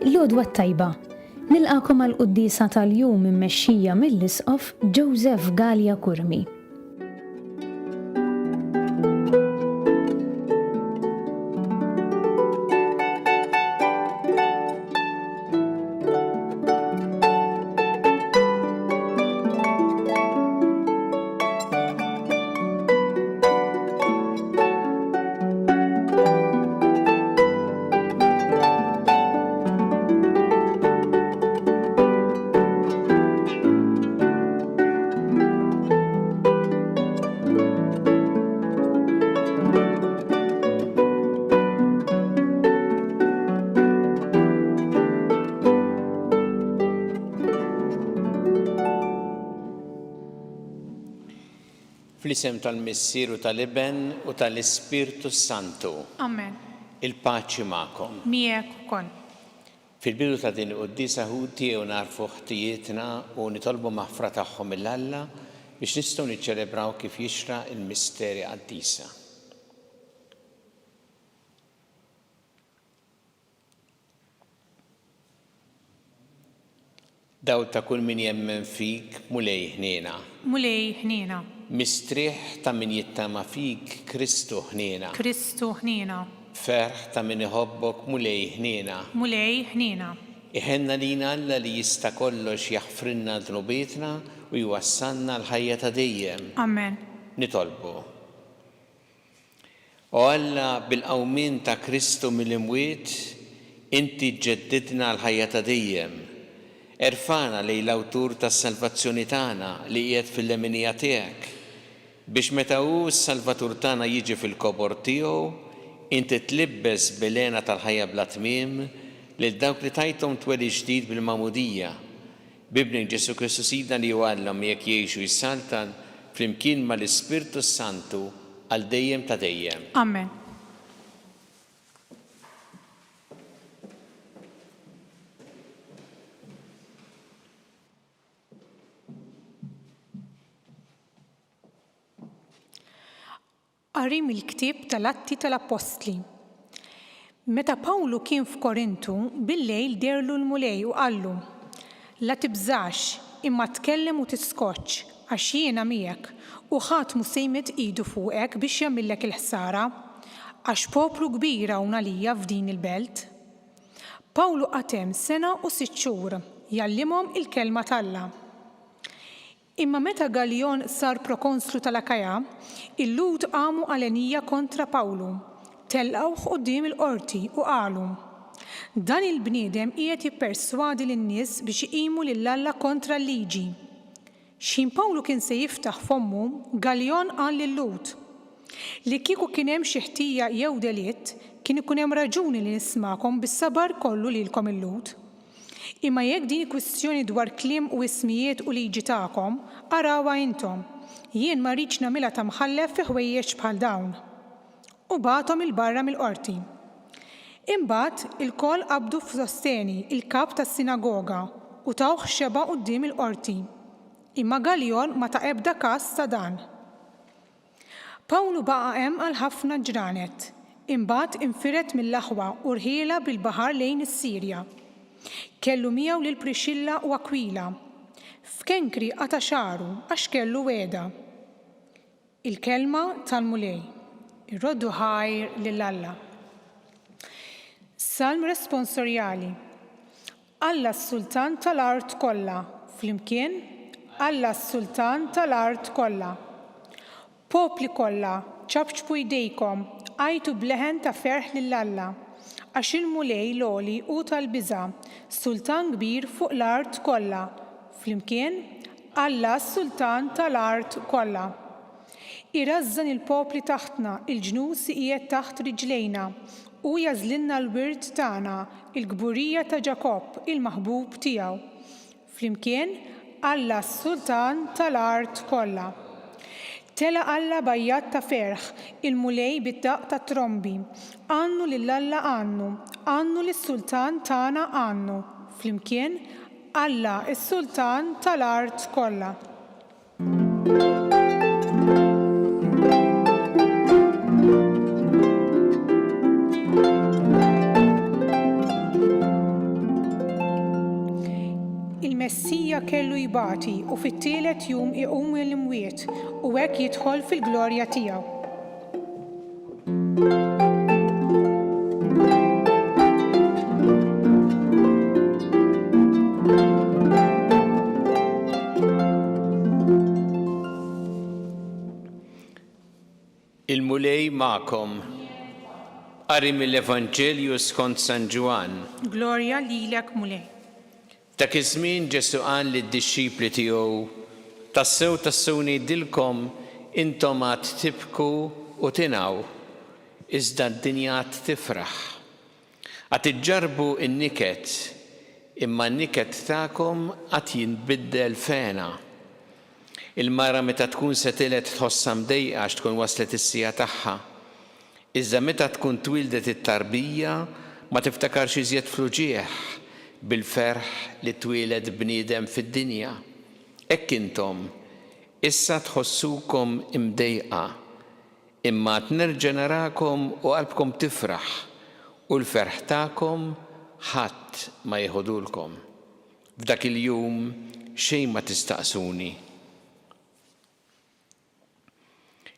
L-għodwa tajba, nilqakom għal-quddisa tal-jum immexxija mill-Isqof Joseph Gallia Kurmi. Fl-isem tal-Missieru tal-Iben u tal-Ispirtu Santu. Amen. Il-paċi magħkom. Miegħek ukoll. Fil-bidu ta' din il-quddisa tiegħu narfu ħtijietna u nitolbu maħfra tagħhom mill-Alla biex nistgħu niċċelebraw kif jixra il-misteri qaddisa. Daw ta' kull min jemmen fik mulej ħniena. Mulej ħniena. Mistrieħ ta' min jittama fik Kristu ħniena. Kristu ħniena. Ferħ ta' min iħobbok mulej ħniena. Mulej ħniena. Iħenna lina Alla li jista' kollox jaħfrinna dnubietna u jwassalna l-ħajja ta' dejjem. Amen. Nitolbu. O Alla bil-qawmin ta' Kristu mill-imwiet, inti ġeddidna l-ħajja ta' dejjem. Erfana li l-awtur tas-salvazzjoni tagħna li qiegħed fil-leminija tiegħek biex meta hu s-Salvatur tagħna jiġi fil-kobor tiegħu inti tlibbes bilena tal-ħajja bla tmiem lil dawk li tajthom tweli ġdid bil-magħmudija. Bibnek Ġesu Kristu Sidna li jwallhom jekk jgħixu jissaltan flimkien mal-Ispirtu Santu għal dejjem ta' dejjem. Amen. Qari mill-ktieb tal-Atti tal-Apostli. Meta Pawlu kien f'Korintu, bil-lejl derlu l-mulej u qallu: La tibżax, imma tkellem u tiskoċċ għax jiena miegħek u ħadd mhu se jmett idu fuqek biex jagħmillek il-ħsara għax poplu kbir hawn għalija f'din il-belt. Pawlu għatem 1 sena u 6 xhur jallimhom il-kelma tal-Alla. Imma meta Galjon sar prokonslu tal-Akaja, il-Lud qamu għalenija kontra Pawlu, tellqawh quddiem il-qorti u qalu: Dan il-bniedem qiegħed jipperswadi lin-nies biex iqimu lill-Alla kontra l-liġi. X'in Pawlu kien se jiftaħ fommu, Galjon qal lil-Lud: Li kieku kien hemm xi ħtija jew delitt, kien ikun hemm raġuni li nismakom bis-sabar kollu lilkom il-Lud. Imma jekk din kwistjoni dwar kliem u ismijiet u liġi tagħkom, arawha intom. Jien ma rridx nagħmilha ta' mħallef fi ħwejjeġ bħal dawn. U bagħthom il-barra mill-qorti. Imbagħad il-koll qabdu f'Sosteni, il-kap tas-sinagoga, u tawh xeba quddiem il-qorti. Imma Galjon ma ta' ebda każ ta' dan. Pawlu baqa' hemm għal ħafna ġranet. Imbagħad infiret mill-aħwa u rħiela bil-baħar lejn is-Sirja. Kellu miegħu lil Prixilla u Akwila. F'Kenkri qata' xaru għax kellu weda. Il-kelma tal-mulej. Irroddu ħajr lill-Alla. Salm responsorjali. Alla s-Sultan tal-art kollha. Flimkien, Alla s-Sultan tal-art kollha. Popli kollha, ċabċbu jdejkom, għajtu bleħen ta' ferħ lill-Alla. Għax il-mulej loli u tal-biża, sultan kbir fuq l-art kollha. Flimkien, Alla s-Sultan tal-art kollha. Irażżan il-popli taħtna, il-ġnus qiegħed taħt riġlejna, u jażlinna l-wirt tagħna, il-gburija ta' Ġakob, il-maħbub tiegħu. Flimkien, Alla s-Sultan tal-art kollha. Tela Alla bajjat ta' ferħ, il-mulej bid-daq ta' trombi. Għannu lill-Alla għannu lis-Sultan tagħna għannu. Flimkien, Alla is-Sultan tal-art kollha. Elija kellu jibati u fit-tielet jum iqum mill-imwiet u hekk jidħol fil-glorja tiegħu. Il-mulej ma'kom. Qari mill-Evanġelju skont San Ġwan. Glorja lilek mulej. Dak iż-żmien Ġesu qal lid-dixxipli tiegħu tassew ngħidilkom intom għad tibku u tingħu, iżda d-dinja għad tifraħ. Għad iġġarbu n-niket, imma n-niket tagħkom għad jinbiddel fena. Il-mara meta tkun se tiled tħossha mdejqa għax tkun waslet is-sija tagħha. Iżda meta tkun twildet it-tarbija ma tiftakarx iżjed fluġieħ bil-ferħ li twieled bniedem fid-dinja. Hekk intom issa tħossukom imdejqa, imma nerġa' narakom u qalbkom tifraħ u l-ferħ tagħkom ħadd ma jieħodulkom. F'dak il-jum xejn ma tistaqsuni.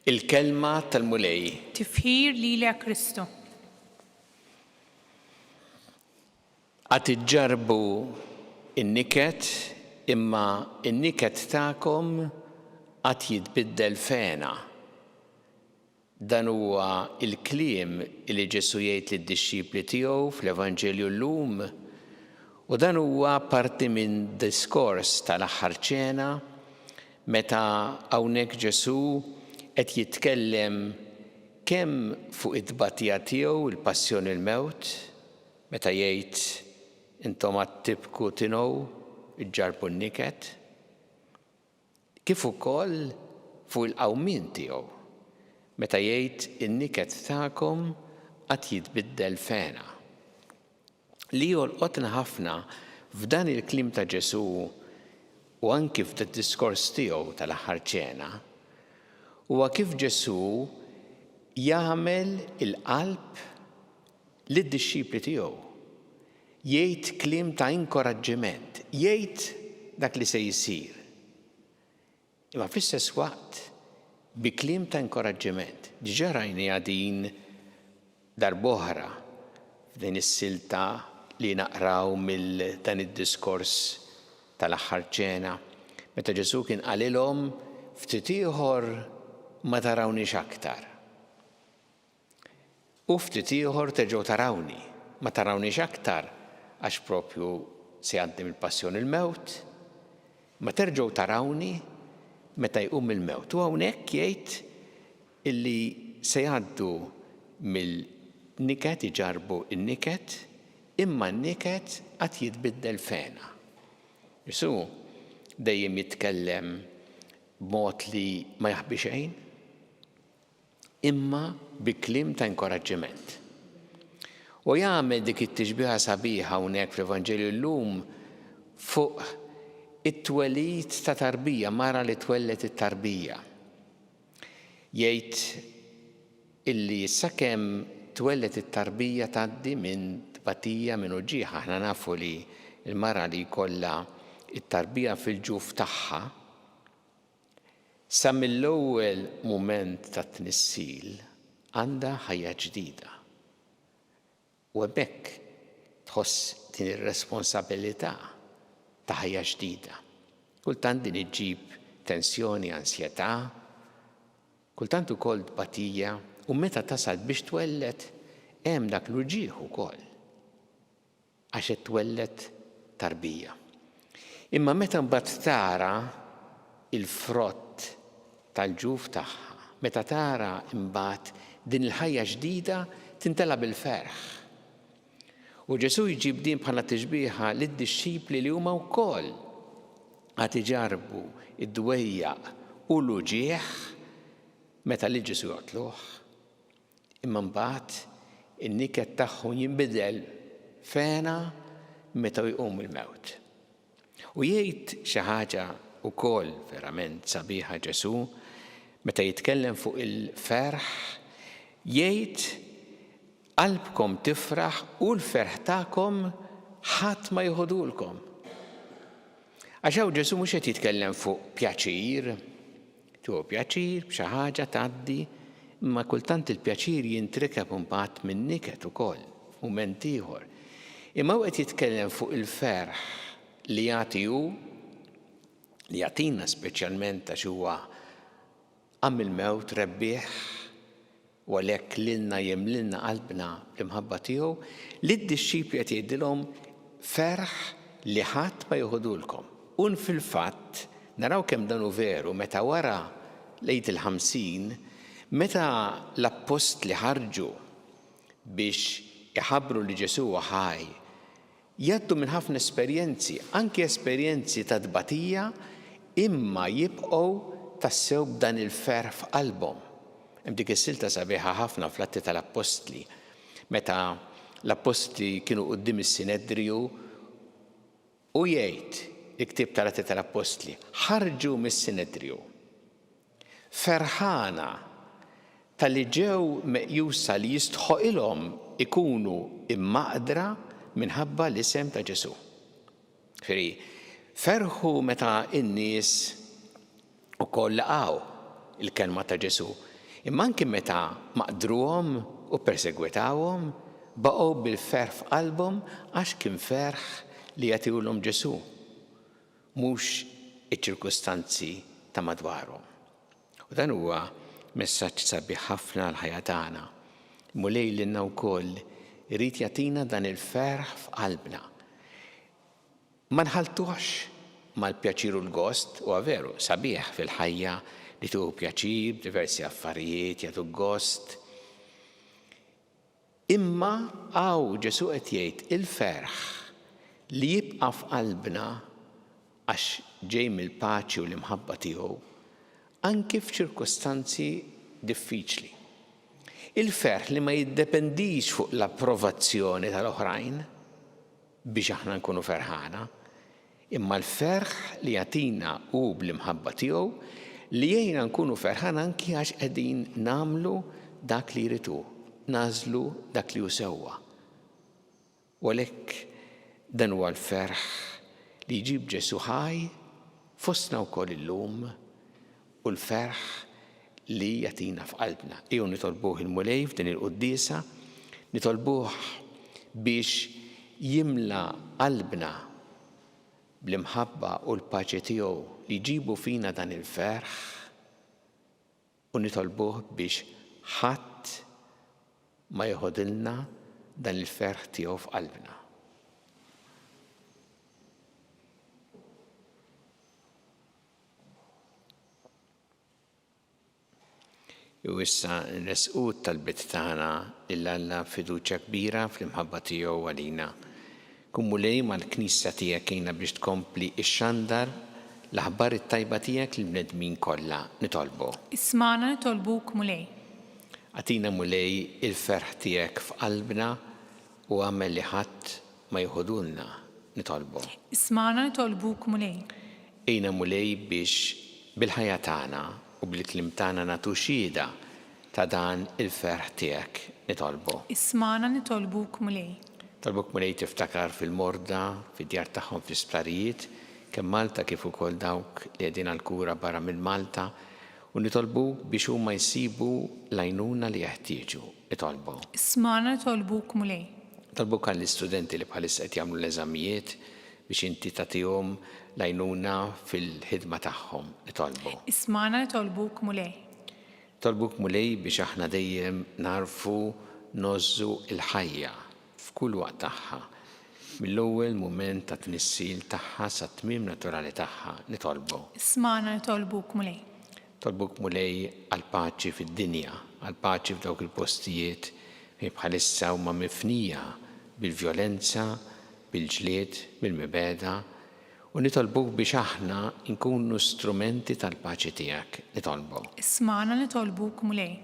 Il-kelma tal-mulej. Tifħir lilek Kristu. Għad iġġarbu in-niket, imma in-niket tagħkom għad jitbiddel fena. Dan huwa il-kliem li Ġesu jgħid lid-dixxipli tiegħu fl-Evanġelju llum u dan huwa parti minn diskors tal-aħħar ċena meta hawnhekk Ġesu qed jitkellem kemm fuq it-tbatija tiegħu il-passjoni l-mewt, meta jgħid intom għad tibku tingħu iġġarbu n-niket, kif ukoll fuq il-qawmien tiegħu, meta jgħid in-niket tagħkom qed jitbiddel fena. Li jolqotna ħafna f'dan il-kliem ta' Ġesu u anki f'd-diskors tiegħu tal-aħħar ċena huwa kif Ġesu jagħmel il-qalb lid-dixxipli tiegħu. Jgħid kliem ta' inkoraġġiment, jgħid dak li se jsir. Imma fl-istess waqt bi kliem ta' inkoraġġiment. Diġà rajniha din darb'oħra f'din is-silta li naqraw mill dan id-diskors tal-aħħar ċena. Meta Ġesu kien qalilhom ftit ieħor ma tarawniex aktar. U ftit ieħor terġgħu tarawni, ma tarawniex aktar għax propju se jgħaddim il-passjoni l-mewt, ma terġgħu tarawni meta jqum il-mewt. U hawnhekk jgħid illi se jgħaddu mill-niket iġarbu n-niket, imma n-niket qed jitbiddel fena. Ġesu dejjem jitkellem b'mod li ma jaħbi xejn, imma bi kliem ta' inkoraġġiment. U jagħmel dik it-tixbiħa sabiħa hawnhekk fl-Evanġelju llum fuq it-twelid ta' tarbija, mara li twellet it-tarbija. Jgħid illi sakemm twellet it-tarbija tgħaddi minn tbatija minn uġieħ. Aħna nafu li l-mara li jkollha it-tarbija fil-ġuf tagħha sa mill-ewwel mument ta' tnissil għandha ħajja ġdida. U hemmhekk tħoss din ir-responsabilità ta' ħajja ġdida. Kultant din iġġib tensjoni, ansjetà, kultant ukoll tbatija, u meta tasal biex twellet hemm dak l-uġieħ ukoll għax qed twellet tarbija. Imma meta mbagħad tara il-frott tal-ġuf tagħha, meta tara imbagħad din il-ħajja ġdida tintela bil-ferħ. U Ġesu jġib din bħala tixbieħa lid-dixxipli li huma wkoll qed iġarbu id-dwejjaq u l-uġieħ meta li Ġesu joqtluh. Imma mbagħad in-niket tagħhom jinbidel fena meta jqum il-mewt. U jgħid xi ħaġa wkoll verament sabiħa Ġesu meta jitkellem fuq il-ferħ, jgħid qalbkom tifraħ u l-ferħ tagħkom ħadd ma jħodulkom. Għaxaw Ġesu mhux qed jitkellem fuq pjaċir, pjaċir b'xi ħaġa tgħaddi, imma kultant il-pjaċir jintrikeb imbagħad minn niket ukoll f'mument ieħor. Imma hu qed jitkellem fuq il-ferħ li jagħti hu, li jagħtina speċjalment għax huwa għam il-mewt rebbieħ u għalhekk lilna jemlilna qalbna bl-imħabba tiegħu, li d-dixxipli qed jgħidilhom ferħ li ħadd ma jieħodulkom. Un fil-fatt naraw kemm dan hu veru meta wara lejt il-50 meta l-appost li ħarġu biex iħabbru li Ġesu huwa ħaj, jgħaddu minn ħafna esperjenzi, anki esperjenzi ta' tbatija, imma jibqgħu tassew b'dan il-ferħ f'qalbhom. Hemm dik is-silta sabiħa ħafna fl-Atti tal-Apostli, meta l-Apostli kienu quddiem is-Sinedriju u jgħid il-ktieb tal-Atti tal-Apostli, ħarġu mis-Sinedriju ferħana tal-li ġew meqjusa li jistħoqilhom ikunu immaqdra minħabba l-isem ta' Ġesu. Ferħu meta in-nies ukoll laqgħu il-kelma ta' Ġesu, imma anke meta maqdruhom u persegwitawhom baqgħu bil-ferħ f'qalbhom għax kien ferħ li jagħtihulhom Ġesu, mhux iċ-ċirkustanzi ta' madwarhom. U dan huwa messaġġ sabiħ ħafna l-ħajja tagħna. Mulej lilna wkoll irid jagħtina dan il-ferħ f'qalbna. Ma nħaltuhx mal-pjaċir u l-gost, huwa veru sabiħ fil-ħajja li tuħu pjaċir b'diversi affarijiet jagħtu gost. Imma hawn Ġesu qed jgħid il-ferħ li jibqa' f'qalbna għax ġej mill-paċi u l-imħabba tiegħu anki f'ċirkostanzi diffiċli. Il-ferħ li ma jiddependix fuq l-approvazzjoni tal-oħrajn biex aħna nkunu ferħana, imma l-ferħ li jagħtina hu bl-imħabba tiegħu li jgħinna nkunu ferħana anki għax qegħdin nagħmlu dak li jridu, nażlu dak li hu sewwa. U għalhekk dan huwa l-ferħ li jġib Ġesu ħaj fostna wkoll illum u l-ferħ li jagħtina f'qalbna. Ejjew nitolbuh il-mulej f'din il-quddiesa, nitolbuh biex jimla qalbna bl-imħabba u l-paċi tiegħu li jġibu fina dan il-ferħ u nitolbuh biex ħadd ma jieħodilna dan il-ferħ tiegħu f'qalbna. U issa n-resqut tal-bit tagħna il-Alla fiduċja kbira fl-imħabba tiegħu għalina. Kun mulej mal-Knisja tiegħek jiena biex tkompli x-xandar l-aħbar it-tajba tiegħek lill-bnedmin kollha nitolbu. Ismana nitolbuk mulej. Għatina mulej il-ferħ tiegħek f'qalbna u għamel li ħadd ma jieħodulna nitolbu. Ismana nitolbuk mulej. Ejna mulej biex bil-ħajja tagħna u bil-klim tagħna nagħtu xhieda ta' dan il-ferħ tiegħek nitolbu. Ismana nitolbuk mulej. Tolbuk mulej tiftakar fil-morda, fid-djar tagħhom fl-isptarijiet, kemm Malta kif ukoll dawk li qegħdin għall-kura barra minn Malta, u nitolbuk biex huma jsibu l-għajnuna li jeħtieġu nitolbu. Ismana nitolbuk mulej. Tolbuk għall-istudenti li bħalissa qed jagħmlu l-eżamijiet biex inti tagħtihom l-għajnuna fil-ħidma tagħhom nitolbu. Ismana nitolbuk mulej. Tolbuk mulej biex aħna dejjem narfu nożżu l-ħajja f'kull waqt tagħha, mill-ewwel mument ta' tnissil tagħha sa tmiem naturali tagħha nitolbu. Ismana nitolbuk mulej. Tolbuk mulej għal paċi fid-dinja, għal paċi f'dawk il-postijiet fejn bħalissa huma mifnija bil-vjolenza, bil-ġlied, bil-mibeda, u nitolbuk biex aħna nkunu strumenti tal-paċi tiegħek nitolbu. Ismana nitolbuk mulej.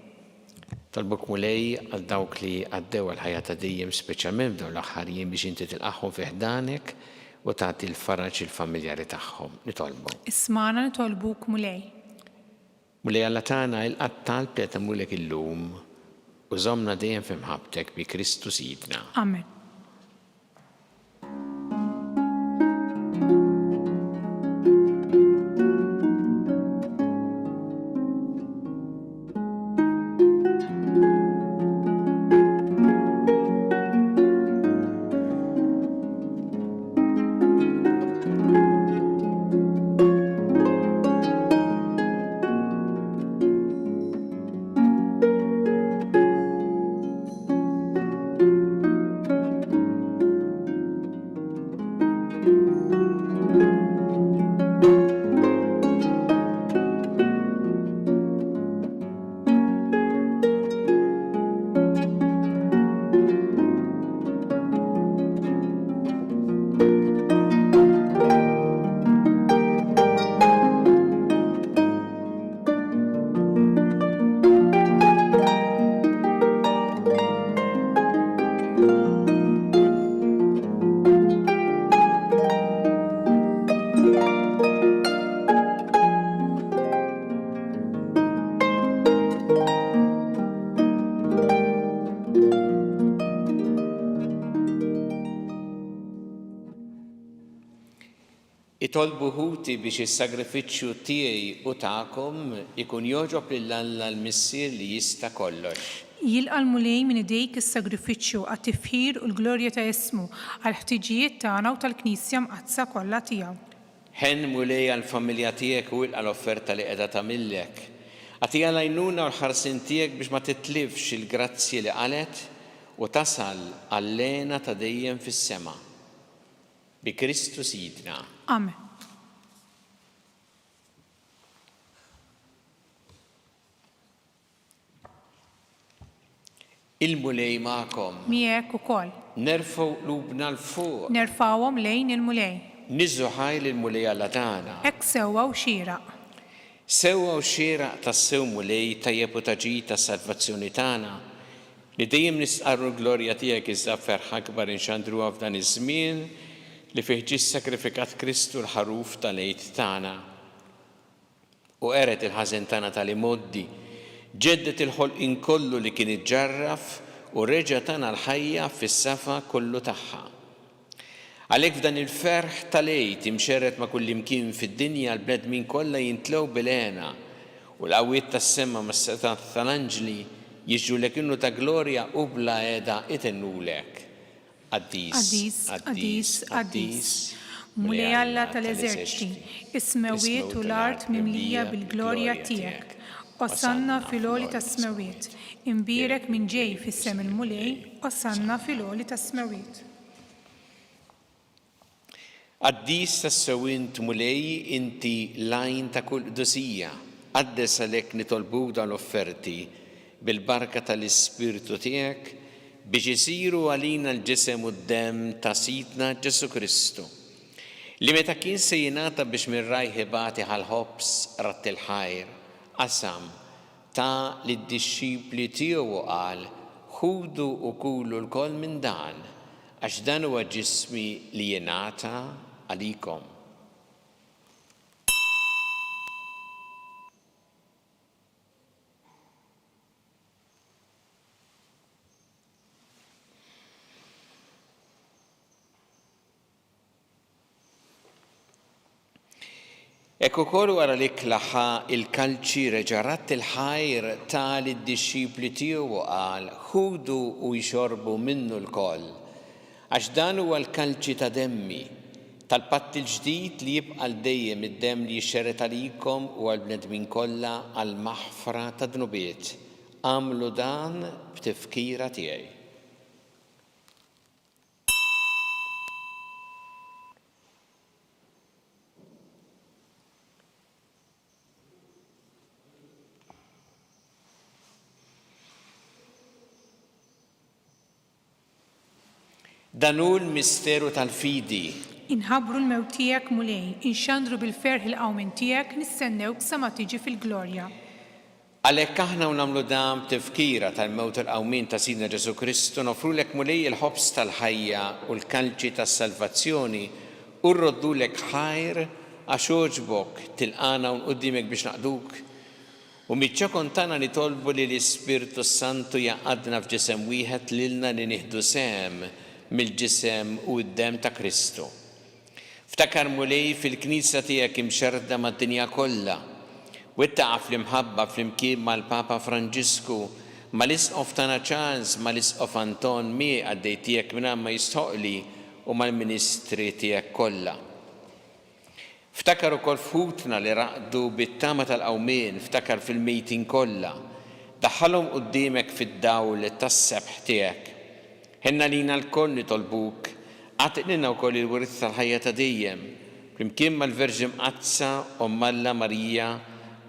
Tolbuk mulej għal dawk li għaddew għal-ħajja ta' dejjem speċjalment f'dawn l-aħħar jiem biex inti tilqahom fi ħdanek u tagħti l-faraġ il-familjari tagħhom nitolbu. Ismana nitolbuk mulej. Mulej Alla tagħna il-qattal li qed tagħmlulek illum u żommna dejjem f'imħabbtek bi Kristu Sidna. Amen. Itolbu ħuti biex is-sagrifiċċju tiegħi u tagħkom ikun jogħġob lill-Alla l-Missier li jista' kollox. Jilqa' l-mulej minn idejk is-sagrifiċċju għat-tifħir u l-glorja ta' ismu għal ħtiġijiet tagħna u tal-Knisja mqazza kollha tiegħu. Ħen mulej għall-familja tiegħek u ilqa' l-offerta li qiegħda tagħmillek. Għatija l-għajnuna u l-ħarsin tiegħek biex ma titlifx il-grazzi li qalet u tasal għall-lena ta' dejjem fis-sema. Bi Kristu Sidna. Amen. Il-mulej magħkom. Miegħek ukoll. Nerfgħu qlubna l-fuq. Nerfawhom lejn il-mulej. Niżżu ħajl il-mulej Alla tagħna. Hekk sewwa u xieraq. Sewwa u xieraq tas-sew mulej tajjeb u taġid tas-salvazzjoni tagħna li dejjem nisqarru l-glorja tiegħek iżda ferħ akbar inxandruha f'dan iż-żmien li fih ġie sagrifikat Kristu l-ħaruf tal-għid tagħna. U qeret il-ħażen tagħna tal-imoddi, ġeddet il-ħolqien kollu li kien iġġarraf u reġa' tagħna l-ħajja fis-safa kollu tagħha. Għalhekk f'dan il-ferħ tal-għid imxerret ma' kull imkien fid-dinja l-bnedmin kollha jintlew bil-għena u l-qawwiet tas-sema mas-setat tal-anġli jiġu lek innu ta' glorja u bla qiegħda itennulek. Qaddis, mulej Alla tal-eżerċiti, is-smewiet u l-art mimlija bil-glorja tiegħek. Ossanna fil-għoli tas-smewiet, imbierek minn ġej fis-sem il-mulej, ossanna fil-għoli tas-smewiet. Qaddis tas-sewint mulej inti lajn ta' kull qdusija, qaddes għalhekk nitolbu dal-offerti bil-barka tal-Ispirtu tiegħek biex isiru għalina l-ġisem u d-dem ta' Sidna Ġesu Kristu, li meta kien se jingħata biex minn rajħ ibati ħal-ħobs ratt il-ħajr, qasam ta' lid-dixxipli tiegħu qal ħudu u kulu l-koll minn dan, għax dan huwa ġismi li jingħata għalikom. Ekku kol wara li klaħa il-kalċi reġarat il-ħajr ta' lid-dixxipli tiegħu qal ħudu u jxorbu minnu l-koll, għax dan huwa l-kalċi ta' demmi tal-patt il-ġdid li jibqa' l-dejjem id-demm li jixxerret għalikom u għall-bnedmin kollha għall-maħfra ta' dnubiet. Għamlu dan b'tifkira tiegħi. Dan hu l-misteru tal-fidi. Inħabbru l-mewt tiegħek mulej, inxandru bil-ferħ il-qawmin tiegħek, nistennewk sa ma tiġi fil-glorja. Għalhekk aħna u nagħmlu dan tifkira tal-mewt il-qawmin ta' Sidna Ġesu Kristu nofrulek mulej il-ħobs tal-ħajja u l-kalċi tas-salvazzjoni u rroddulek ħajr għax oġbok tilqana u nquddimek biex naqduk. U miċ-ċokon tagħna nitolbu li l-Ispirtu Santu jaqadna f'ġisem wieħed lilna li nieħdu sehem mill-ġisem u d-dem ta' Kristu. Ftakar mulej fil-Knisja tiegħek imxerda mad-dinja kollha u ittaqaf fl-imħabba flimkien mal-Papa Franġisku, mal-Isqof tagħna Charles, mal-Isqof Anton mi għaddej tiegħek mingħajr ma jistoqli u mal-Ministri tiegħek kollha. Ftakar ukoll f'ħutna li raqdu bit-tama tal-qawmien, ftakar fil-mejtin kollha, daħħalhom quddiemek fid-dawl tas-sebħ tiegħek. Ħenna lina l-koll nitolbuk, għatiqlina wkoll il-wirth tal-ħajja ta' dejjem, flimkien mal-Verġi Mqazza Alla Marija,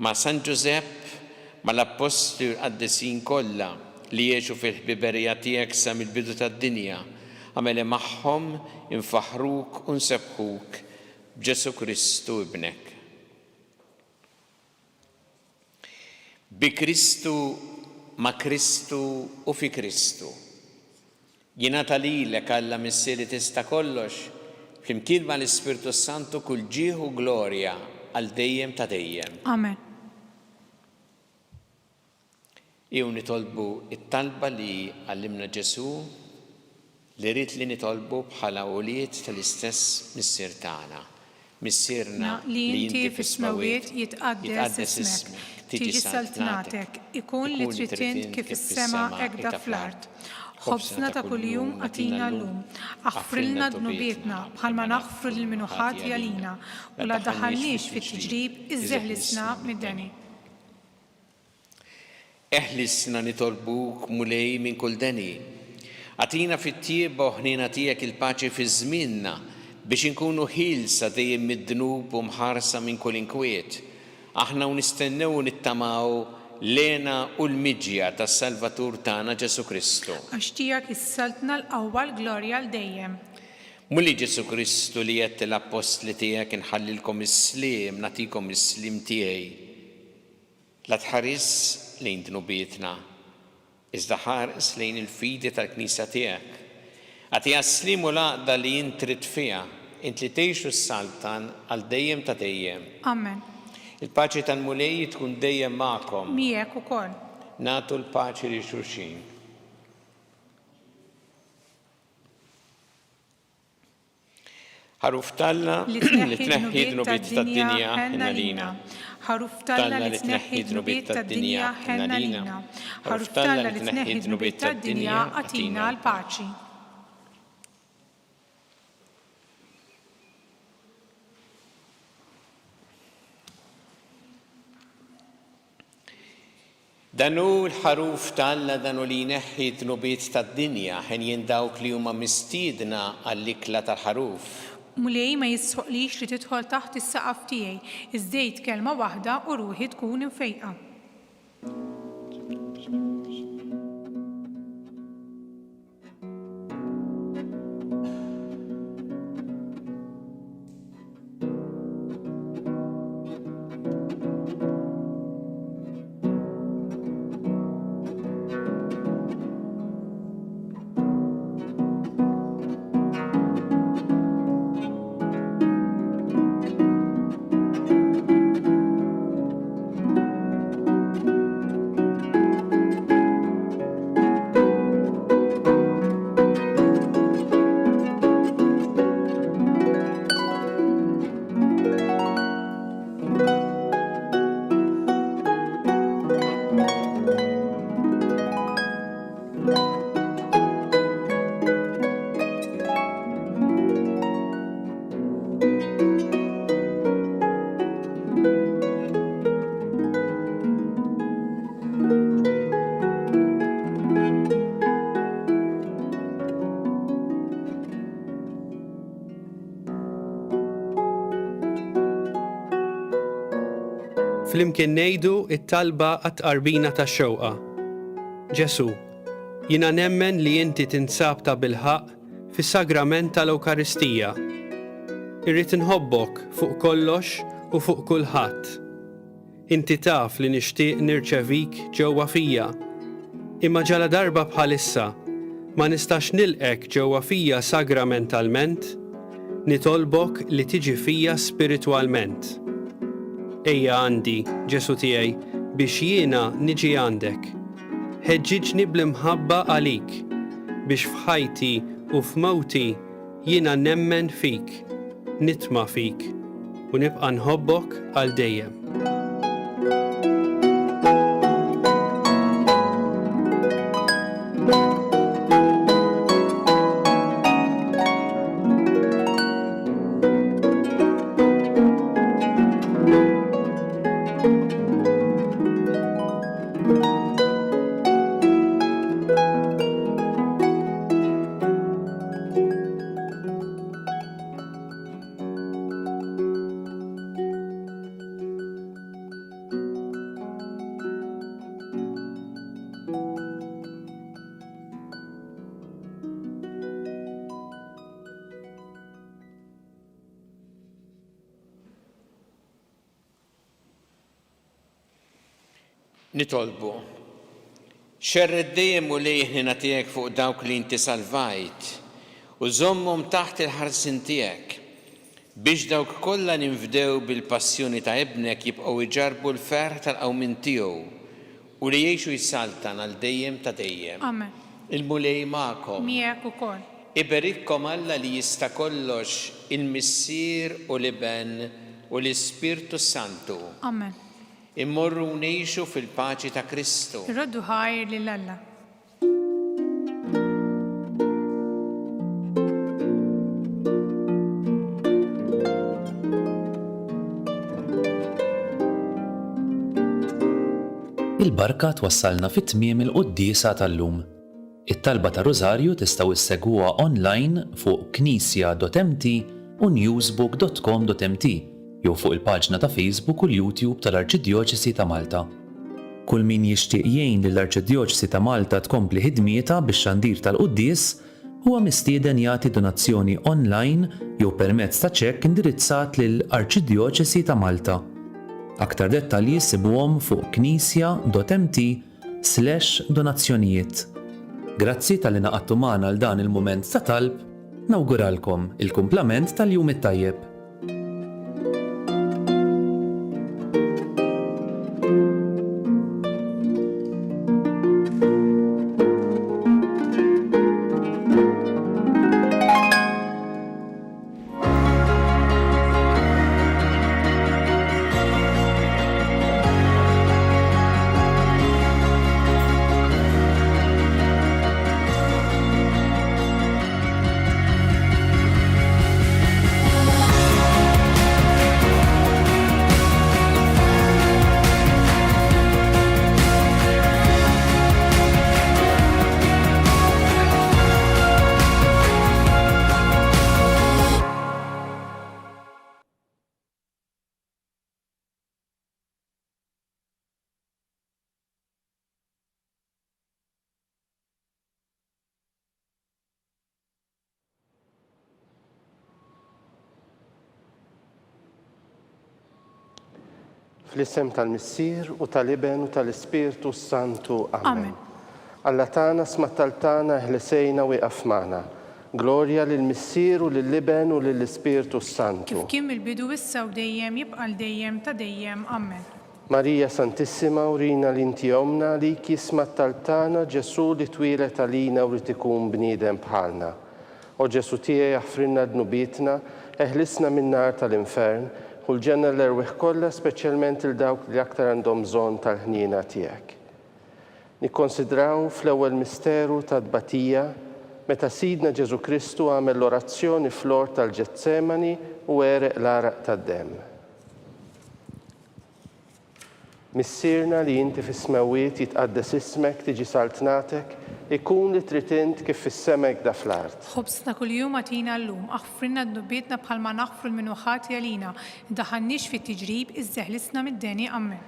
ma' San Giuseppe, mal-Apostli u l-Qaddesin kollha li jgħixu fil-ħbiberija tiegħek sa mill-bidu tad-dinja, għamel magħhom infaħruk u nsebħuk b'Ġesu Kristu ibnek. Bi Kristu, ma' Kristu u fi Kristu. Jingħata lilek Alla Missier li tista' kollox, flimkien mal-Ispirtu Santu kull ġieħ u glorja għal dejjem ta' dejjem. Amen. Jew nitolbu it-talba li għallimna Ġesu li rrid li nitolbu bħala wlied tal-istess Missier tagħna. missierna li inti fis-smawiet jitqaddes ismek, tiġi saltnatek, ikun li trid int kif is-sema hekk fl-art. Ħobsna ta' kuljum għatina llum, aħfrilna dnubietna bħalma naħfru lil min hu ħati għalina u la daħalniex fit-tiġrib iżżeħlisna mid-deni. Eħlisna nitolbuk mulej minn kull deni. Għatina fit-tieba u ħnina tiegħek il-paċi fi żmienna biex inkunu ħilsa dejjem mid-dnub u mħarsa minn kull inkwiet. Aħna nistennew nittamaw lena u l-miġja tas-Salvatur tagħna Ġesu Kristu. Għax tiegħek issaltna l-qawwa l-glorja l dejjem. Mulli Ġesu Kristu li qed l-apostli tiegħek inħallilkom is-sliem, nagħtikom is-sliem tiegħi. La tħares lejn dnubietna, iżda ħares lejn il-fidi tal-Knisja tiegħek. Għatiha s-sliem u l-għaqda li int trid fiha, int li tgħixu s-saltan għal dejjem ta' dejjem. Amen. Il-paċi tal-mulej tkun dejjem magħkom. Miegħek ukoll. Nagħtu l-paċi li xulxin. Ħaruf talla li tneħħi dnubiet tad-dinja ħenna lina. Ħaruf talla li tneħħi dnubiet tad-dinja ħenna lina. Ħaruf talla li tneħħi dnubiet tad-dinja għatina l-paċi. Danu l-ħaruf talla danu li jneħħi dnubiet tad-dinja ħen jindawk li huma mistiedna għall-ikla tal-ħaruf. Mulej ma jisħoqlix li tidħol taħt is-saqaf tiegħi, iżdejt kelma waħda u ruħi tkun imfejqa. Flimkien ngħidu it-talba għat-qarbina tax-xewqa. Ġesu, jiena nemmen li inti tinsab ta' bilħaq fis-sagrament tal-Ewkaristija. Irrid inħobbok fuq kollox u fuq kulħadd. Inti taf li nixtieq nirċevik ġewwa fija, imma ġala darba bħalissa ma nistax nilqek ġewwa fija sagramentalment, nitolbok li tiġi fija spiritwalment. Ejja għandi, Ġesu tiegħi, biex jiena niġi għandek. Ħeġġiġni bl-imħabba għalik, biex f'ħajti u f'mewti jiena nemmen fik, nitma' fik, u nibqa' nħobbok għal dejjem. Nitolbu, xerred dejjem u lejħnina tiegħek fuq dawk li inti salvajt u żommhom taħt il-ħarsin tiegħek biex dawk kollha ninfdew bil-passjoni ta' ibnek jibqgħu iġarbu l-ferħ tal-qawmin tiegħu u li jgħixu jsaltan għal dejjem ta' dejjem. Amen. Il-mulej magħkom. Miegħek ukoll. Iberikkom Alla li jista' kollox, il-Missier u l-Iben u l-Ispirtu Santu. Amen. Immorru ngħixu fil-paċi ta' Kristu. Irroddu ħajr lil Alla. Il-barka twassalna fit-tmiem il-qudiesa tal-lum. It-talba ta' Rożarju tistgħu issegwuha online fuq knisja.mt u newsbook.com.mt jew fuq il-paġna ta' Facebook u l-YouTube tal-Arċidjoċesi ta' Malta. Kull min jixtieq jgħin lill-Arċidjoċesi ta' Malta tkompli ħidmietha bix-xandir tal-quddies huwa mistieden jagħti donazzjoni online jew permezz ta' ċekk indirizzat lill-Arċidjoċesi ta' Malta. Aktar dettalji sibuhom fuq knisja.mt/donazzjonijiet. Grazzi tal-li naqattu magħna għal dan il-mument ta' talb, nawguralkom il-kumplament tal-jum it-tajjeb. Fl-isem tal-Missier u tal-Iben u tal-Ispirtu Santu. Amen. Amen. Alla tana smattaltana ħlesejna u iqafmana. Glorja lill-Missier u lill-Iben u lill-Ispirtu Santu. Kif kien il-bidu issa u dejjem jibqa' l-dejjem ta' dejjem. Amen. Marija Santissima urina l-inti omna li smattaltana Ġesu li twilet għalina u li tikun bniedem bħalna. O Ġesu tiegħi jaħfrinna dnubitna, eħlisna min-nar tal-infern, u l-ġenna l-erwieħ kollha speċjalment il-dawk li aktar għandhom bżonn tal-ħniena tiegħek. Nikkonsidraw fl-ewwel misteru tad-tbatija meta Sidna Ġesu Kristu għamel l-orazzjoni fl-ort tal-Ġetsemani u għereq l-araq tad-demm. Missierna li inti fis-smawiet jitqaddes ismek tiġi saltnatek, ikun li trid int kif fis-semek da fl-art. خبزنا كل يوم أتينا اللوم أغفرنا ذنوبنا بحال ما نغفر المنوحات يلينا دخلنيش في التجريب إزهلسنا من الداني أمين.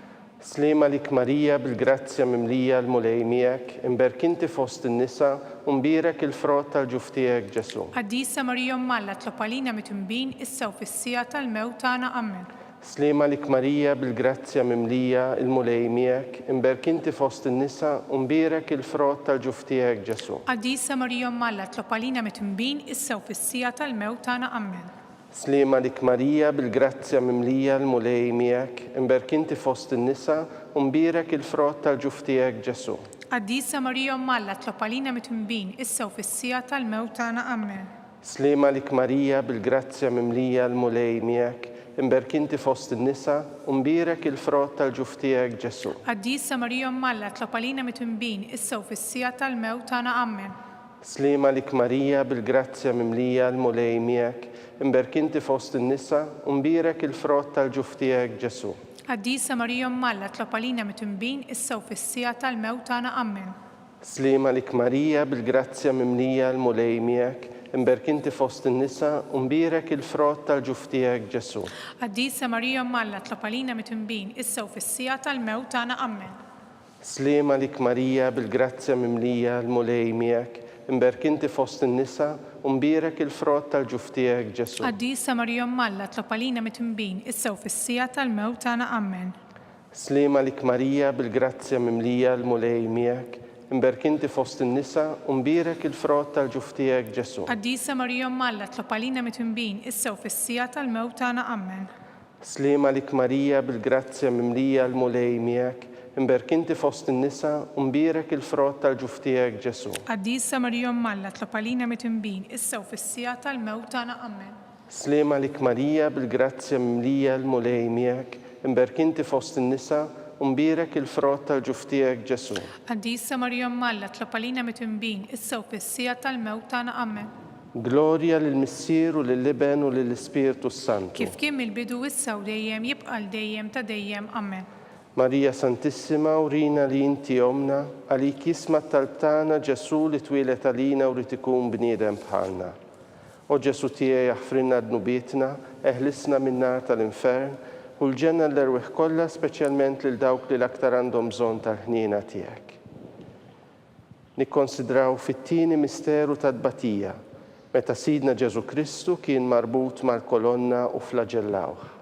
Slima lik Marija bil-grazzja mimlija l-mulej miegħek, imberk inti fost in-nisa u mbirek il-frott tal-ġuf tiegħek Ġesu. قديسة مريم مالا تلوبالينا متنبين إسا وفي السياطة الموت تانا أمين. Slima lik Marija bil-grazzja mimlija l-mulej miegħek, imberk inti fost in-nisa u mbirek il-frott tal-ġuf tiegħek Ġesu. قديسة مريم مالا تلوبالينا متنبين إسا وفي السياطة الموت تانا أمين. Slima lik Marija bil-grazzja mimlija l-mulej miegħek, imberk inti fost in-nisa u mbirek il-frott tal-ġuf tiegħek Ġesu. قديسة مريم مالا تلوبالينا متنبين إسا وفي السياطة الموت تانا أمين. Slima lik Marija bil-grazzja mimlija l-mulej miegħek, imberk inti fost in-nisa u mbirek il-frott tal-ġuf tiegħek Ġesu. قديسة مريم مالا تلوبالينا متنبين إسا وفي السياطة الموت تانا أمين. Slima lik Marija bil-grazzja mimlija l-mulej miegħek, imberk inti fost in-nisa u mbirek il-frott tal-ġuf tiegħek Ġesu. قديسة مريم مالا تلوبالينا متنبين إسا وفي السياطة الموت تانا أمين. Slima lik Marija bil-grazzja mimlija l-mulej miegħek, imberk inti fost in-nisa u mbirek il-frott tal-ġuf tiegħek Ġesu. قديسة مريم مالا تلوبالينا متنبين إسا وفي السياطة الموت تانا أمين. Slima lik Marija bil-grazzja mimlija l-mulej miegħek, imberk inti fost in-nisa u mbirek il-frott tal-ġuf tiegħek Ġesu. قديسة مريم مالا تلوبالينا متنبين إسا وفي السياطة الموت تانا أمين. Slima lik Marija bil-grazzja mimlija l-mulej miegħek, imberk inti fost in-nisa u mbirek il-frott tal-ġuf tiegħek Ġesu. قديسة مريم مالا تلوبالينا متنبين إسا وفي السياطة الموت تانا أمين. Slima lik Marija bil-grazzja mimlija l-mulej miegħek, imberk inti fost in-nisa u mbierek il-frott tal-ġuf tiegħek Ġesu. Qaddisa Marija Malla tlob għalina mit-imbin issa u fis-sija tal-mewt tagħna amen. Slema lik Marija bil-grazzja mimlija l-mulej miegħek, imberk inti fost in-nisa u mbierek il-frott tal-ġuf tiegħek Ġesu. Qaddisa Marija Malla tlob għalina mit-imbin issa u fis-sija tal-mewt tagħna amen. Glorja lill-Missier u lill-Iben u lill-Ispiritu Santu. Kif kien mill-bidu issa u dejjem jibqa' l-dejjem ta' dejjem amen. Marija Santissima, urina li inti omna, għalik jisma talbtana Ġesu li twilet għalina u li tikun bniedem bħalna. O Ġesu tiegħi jaħfrinna d-nubietna, eħlisna min-nar tal-infern, u l-ġenna l-erweħ kollha speċjalment lil dawk li l-aktar għandhom bżonn tal-ħniena tiegħek. Nikkonsidraw fit-tieni misteru tad-tbatija, meta Sidna Ġesu Kristu kien marbut mal-kolonna u flagellawh.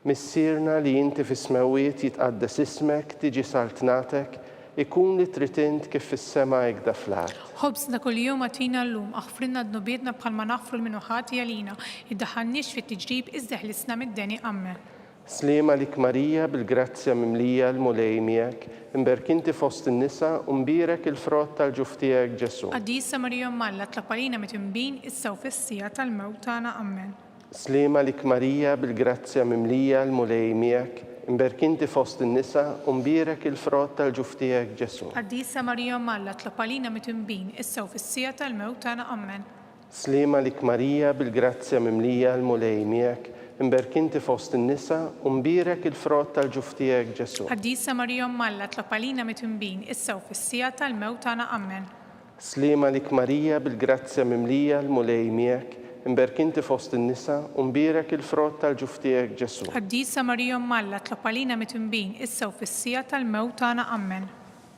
Missierna li inti fis-smawiet jitqaddes ismek, tiġi saltnatek, ikun li tritint kif fis-sema jgda fl-art. Ħobsna kuljum għatina llum, aħfrinna d-nubietna bħalma naħfru l-minuħati għalina, iddaħannix fit-tiġrib iżda ħlisna mid-deni amen. Slema lik Marija bil-grazzja mimlija l-mulej miegħek, imberk inti fost in-nisa u mbierek il-frott tal-ġuf tiegħek Ġesu. Qaddisa Marija Malla tlob għalina mit-imbin issa u fis-sija tal-mewt tagħna amen. Slema lik Marija bil-grazzja mimlija l-mulej miegħek, imberk inti fost in-nisa u mbierek il-frott tal-ġuf tiegħek Ġesu. Qaddisa Marija Malla tlob għalina mit-imbin issa u fis-sija tal-mewt tagħna amen. Slema lik Marija bil-grazzja mimlija l-mulej miegħek, imberk inti fost in-nisa u mbierek il-frott tal-ġuf tiegħek Ġesu. Qaddisa Marija Malla tlob għalina mit-imbin issa u fis-sija tal-mewt tagħna amen. Slema lik Marija bil-grazzja mimlija l-mulej miegħek, imberk inti fost in-nisa u mbierek il-frott tal-ġuf tiegħek Ġesu. Qaddisa Marija Malla tlob għalina mit-imbin issa u fis-sija tal-mewt tagħna amen.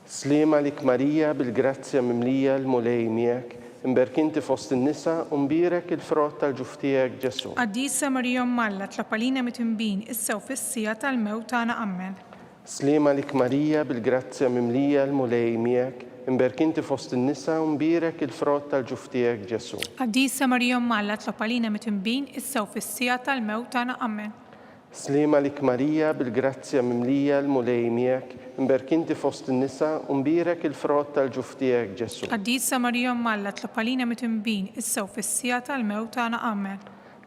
Slema lik Marija bil-grazzja mimlija l-mulej miegħek, imberk inti fost in-nisa u mbierek il-frott tal-ġuf tiegħek Ġesu. Qaddisa Marija Malla tlob għalina mit-imbin issa u fis-sija tal-mewt tagħna amen. Slema lik Marija bil-grazzja mimlija l-mulej miegħek, imberk inti fost in-nisa u mbierek il-frott tal-ġuf tiegħek Ġesu. Qaddisa Marija Malla tlob għalina mit-imbin issa u fis-sija tal-mewt tagħna amen. Slema lik Marija bil-grazzja mimlija l-mulej miegħek, imberk inti fost in-nisa u mbierek il-frott tal-ġuf tiegħek Ġesu. Qaddisa Marija Malla tlob għalina mit-imbin issa u fis-sija tal-mewt tagħna amen.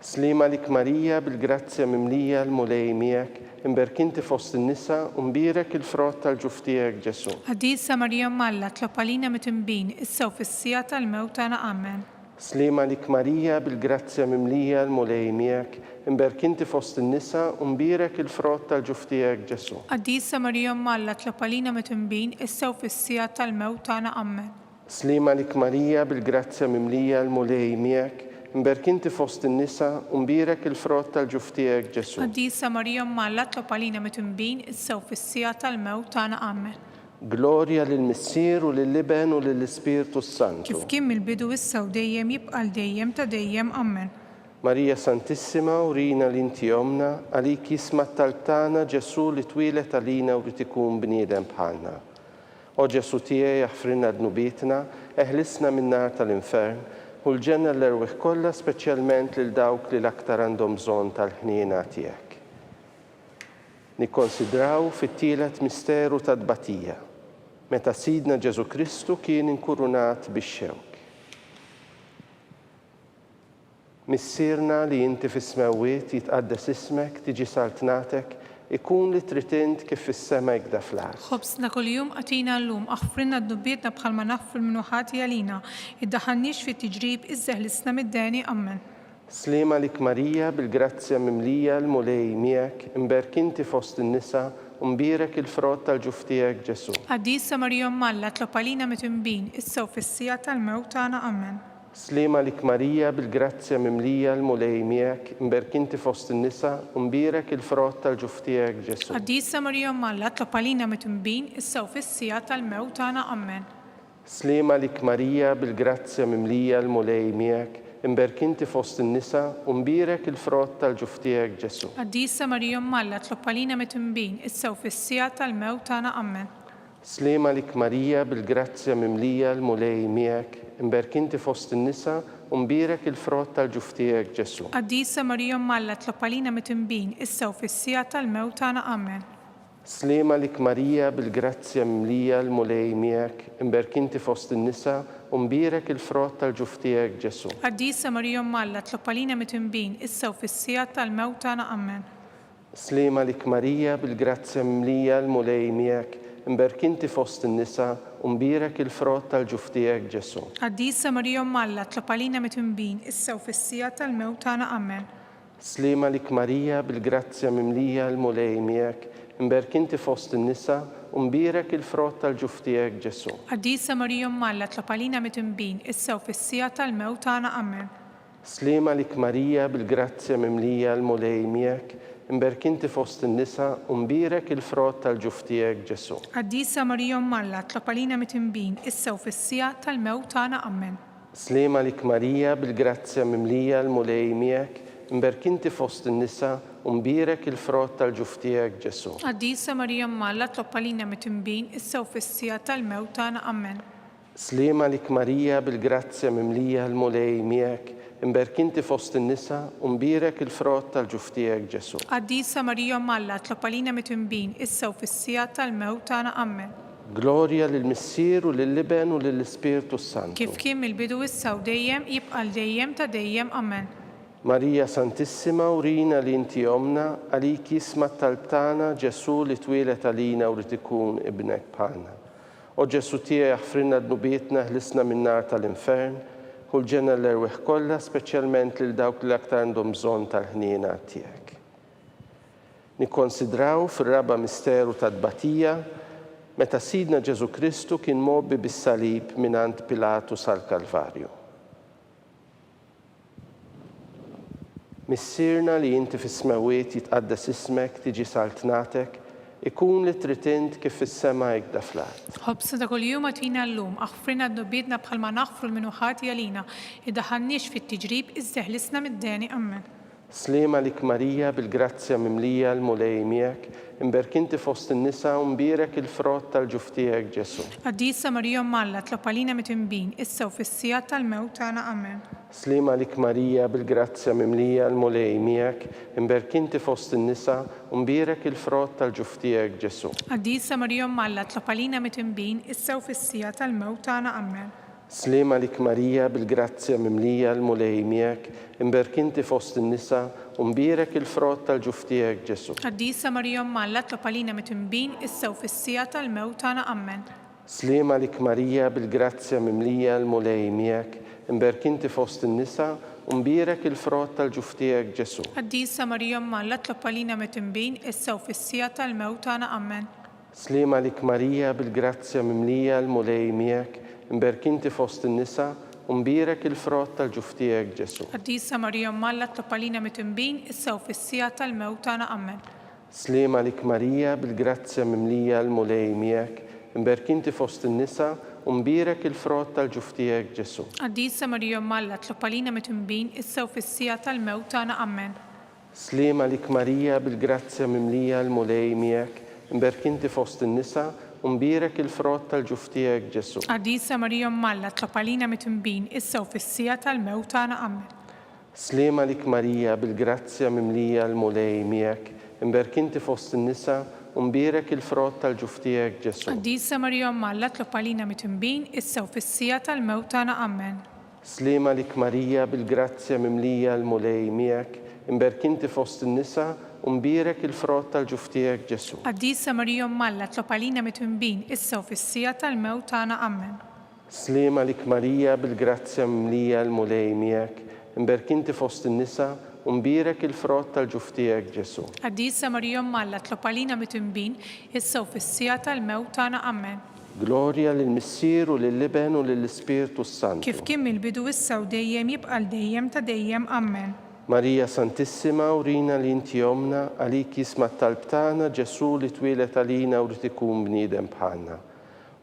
Slema lik Marija bil-grazzja mimlija l-mulej miegħek, imberk inti fost in-nisa u mbierek il-frott tal-ġuf tiegħek Ġesu. Qaddisa Marija Malla tlob għalina mit-imbin issa u fis-sija tal-mewt tagħna amen. Slema lik Marija bil-grazzja mimlija l-mulej miegħek, imberk inti fost in-nisa u mbierek il-frott tal-ġuf tiegħek Ġesu. Qaddisa Marija Malla tlob għalina mit-imbin issa u fis-sija tal-mewt tagħna amen. Slema lik Marija bil-grazzja mimlija l-mulej miegħek, imberk inti fost in-nisa u mbierek il-frott tal-ġuf tiegħek Ġesu. Qaddisa Marija Malla tlob għalina mit-imbin issa u fis-sija tal-mewt tagħna amen. Glorja lill-Missier u lill-Iben u lill-Ispiritu Santu. Kif kien mill-bidu issa u dejjem jibqa' l-dejjem ta' dejjem amen. Marija Santissima, urina li inti omna, għalik jisma talbtana Ġesu li twilet għalina u li tikun bniedem bħalna. O Ġesu tiegħi jaħfrinna d-nubietna, eħlisna min-nar tal-infern, u l-ġenna l-erweħ kollha speċjalment lil dawk li l-aktar għandhom bżonn tal-ħniena tiegħek. Nikkonsidraw fit-tielet misteru tad-tbatija, meta Sidna Ġesu Kristu kien inkurunat bix-xewk. Missierna li inti fis-smawiet jitqaddes ismek, tiġi saltnatek, ikun li tritint kif fis-sema jgda fl-art. Ħobsna kuljum għatina llum, aħfrinna d-nubietna bħalma naħfru l-minuħati għalina, iddaħannix fit-tiġrib iżda ħlisna mid-deni amen. Slema lik Marija bil-grazzja mimlija l-mulej miegħek, imberk inti fost in-nisa u mbierek il-frott tal-ġuf tiegħek Ġesu. Qaddisa Marija Malla tlob għalina mit-imbin issa u fis-sija tal-mewt tagħna amen. Slema lik Marija bil-grazzja mimlija l-mulej miegħek, imberk inti fost in-nisa u mbierek il-frott tal-ġuf tiegħek Ġesu. Qaddisa Marija Malla tlob għalina mit-imbin issa u fis-sija tal-mewt tagħna amen. Slema lik Marija bil-grazzja mimlija l-mulej miegħek, imberk inti fost in-nisa u mbierek il-frott tal-ġuf tiegħek Ġesu. Qaddisa Marija Malla tlob għalina mit-imbin issa u fis-sija tal-mewt tagħna amen. Slema lik Marija bil-grazzja mimlija l-mulej miegħek, imberk inti fost in-nisa u mbirek il-frott tal-ġuf tiegħek Ġesu. Qaddisa Marija Malla tlob għalina mitnbin issa u fis-sija tal-mewt tagħna amen. Slima lik Marija bil-grazzja mimlija l-mulej miegħek, imberkinti fost in-nisa u mbirek il-frott tal-ġuf tiegħek Ġesu. Qaddisa Marija Malla tlob għalina mitnbin issa u fis-sija tal-mewt tagħna amen. Slima lik Marija bil-grazzja mimlija l-mulej miegħek, imberkinti fost in-nisa u mbirek il-frott tal-ġuf tiegħek Ġesu. Qaddisa Marija Malla tlob għalina mitnbin issa u fis-sija tal-mewt tagħna amen. Slima lik Marija bil-grazzja mimlija l-mulej miegħek, imberkinti fost in-nisa u mbirek il-frott tal-ġuf tiegħek Ġesu. Qaddisa Marija Malla tlob għalina mitnbin issa u fis-sija tal-mewt tagħna amen. Slima lik Marija bil-grazzja mimlija l-mulej miegħek, imberkinti fost in-nisa u mbirek il-frott tal-ġuf tiegħek Ġesu. Qaddisa Marija Malla tlob għalina mitnbin issa u fis-sija tal-mewt tagħna amen. Slima lik Marija bil-grazzja mimlija l-mulej miegħek, imberkinti fost in-nisa u mbirek il-frott tal-ġuf tiegħek Ġesu. Qaddisa Marija Malla tlob għalina mitnbin issa u fis-sija tal-mewt tagħna amen. Slima lik Marija bil-grazzja mimlija l-mulej miegħek, imberkinti fost in-nisa u mbirek il-frott tal-ġuf tiegħek Ġesu. Qaddisa Marija Malla tlob għalina mitnbin issa u fis-sija tal-mewt tagħna amen. Glorja lill-Missier u lill-Liben u lill-Ispirtu Santu. Kif kien mill-bidu issa u dejjem jibqa' l-dejjem ta' dejjem amen. Marija Santissima urina li inti omna, għalik jisma tal-tana Ġesu li twilet għalina u li tikun ibnek bħalna. O Ġesu tiegħi ħfrinna d-nubietna ħlisna min-nar tal-infern, u l-ġenna l-erweħ kollha, speċjalment lil dawk li aktar għandhom bżonn tal-ħniena tiegħek. Nikkonsidraw fir-raba misteru tad-tbatija meta Sidna Ġesu Kristu kien mobbi bis-salib mingħand Pilatu sal-Kalvarju. Missirna li inti fis-smawiet jitqaddas ismek tiġi saltnatek, ikun li tritint kif fis-sema jgħidda fl-art. Ħobsna ta' kuljum għatina llum, aħfrina d-nubietna bħalma naħfru l-minuħati għalina, iddaħannix fit-tiġrib iżda ħlisna mid-deni amen. Slima lik Marija bil-grazzja mimlija l-mulej miegħek, imberkinti fost in-nisa u mbirek il-frott tal-ġuf tiegħek Ġesu. Qaddisa Marija Malla tlob għalina mitnbin issa u fis-sija tal-mewt tagħna amen. Slima lik Marija bil-grazzja mimlija l-mulej miegħek, imberkinti fost in-nisa u mbirek il-frott tal-ġuf tiegħek Ġesu. Qaddisa Marija Malla tlob għalina mitnbin issa u fis-sija tal-mewt tagħna amen. Slima lik Marija bil-grazzja mimlija l-mulej miegħek, imberkinti fost in-nisa u mbirek il-frott tal-ġuf tiegħek Ġesu. Qaddisa Marija Malla tlob għalina mitnbin issa u fis-sija tal-mewt tagħna amen. Slima lik Marija bil-grazzja mimlija l-mulej miegħek, imberkinti fost in-nisa u mbirek il-frott tal-ġuf tiegħek Ġesu. Qaddisa Marija Malla tlob għalina mitnbin issa u fis-sija tal-mewt tagħna amen. Slima lik Marija bil-grazzja mimlija l-mulej miegħek, imberkinti fost in-nisa u mbirek il-frott tal-ġuf tiegħek Ġesu. Qaddisa Marija Malla tlob għalina mitnbin issa u fis-sija tal-mewt tagħna amen. Slima lik Marija bil-grazzja mimlija l-mulej miegħek, imberkinti fost in-nisa u mbirek il-frott tal-ġuf tiegħek Ġesu. Qaddisa Marija Malla tlob għalina mitnbin issa u fis-sija tal-mewt tagħna amen. Slima lik Marija bil-grazzja mimlija l-mulej miegħek, imberkinti fost in-nisa u mbirek il-frott tal-ġuf tiegħek Ġesu. Qaddisa Marija Malla tlob għalina mitnbin issa u fis-sija tal-mewt tagħna amen. Slima lik Marija bil-grazzja mimlija l-mulej miegħek, imberkinti fost in-nisa u mbirek il-frott tal-ġuf tiegħek Ġesu. Qaddisa Marija Malla tlob għalina mitnbin issa u fis-sija tal-mewt tagħna amen. Slima lik Marija bil-grazzja mimlija l-mulej miegħek, imberkinti fost in-nisa u mbirek il-frott tal-ġuf tiegħek Ġesu. Qaddisa Marija Malla tlob għalina mitnbin issa u fis-sija tal-mewt tagħna amen. Slima lik Marija bil-grazzja mimlija l-mulej miegħek, imberkinti fost in-nisa u mbirek il-frott tal-ġuf tiegħek Ġesu. Qaddisa Marija Malla tlob għalina mitnbin issa u fis-sija tal-mewt tagħna amen. Glorja lill-Missier u lill-Liben u lill-Ispirtu Santu. Kif kien mill-bidu issa u dejjem jibqa' l-dejjem ta' dejjem amen. Marija Santissima urina li inti omna, għalik jisma tal-btana Ġesu li twilet għalina u li tikun bniedem bħalna.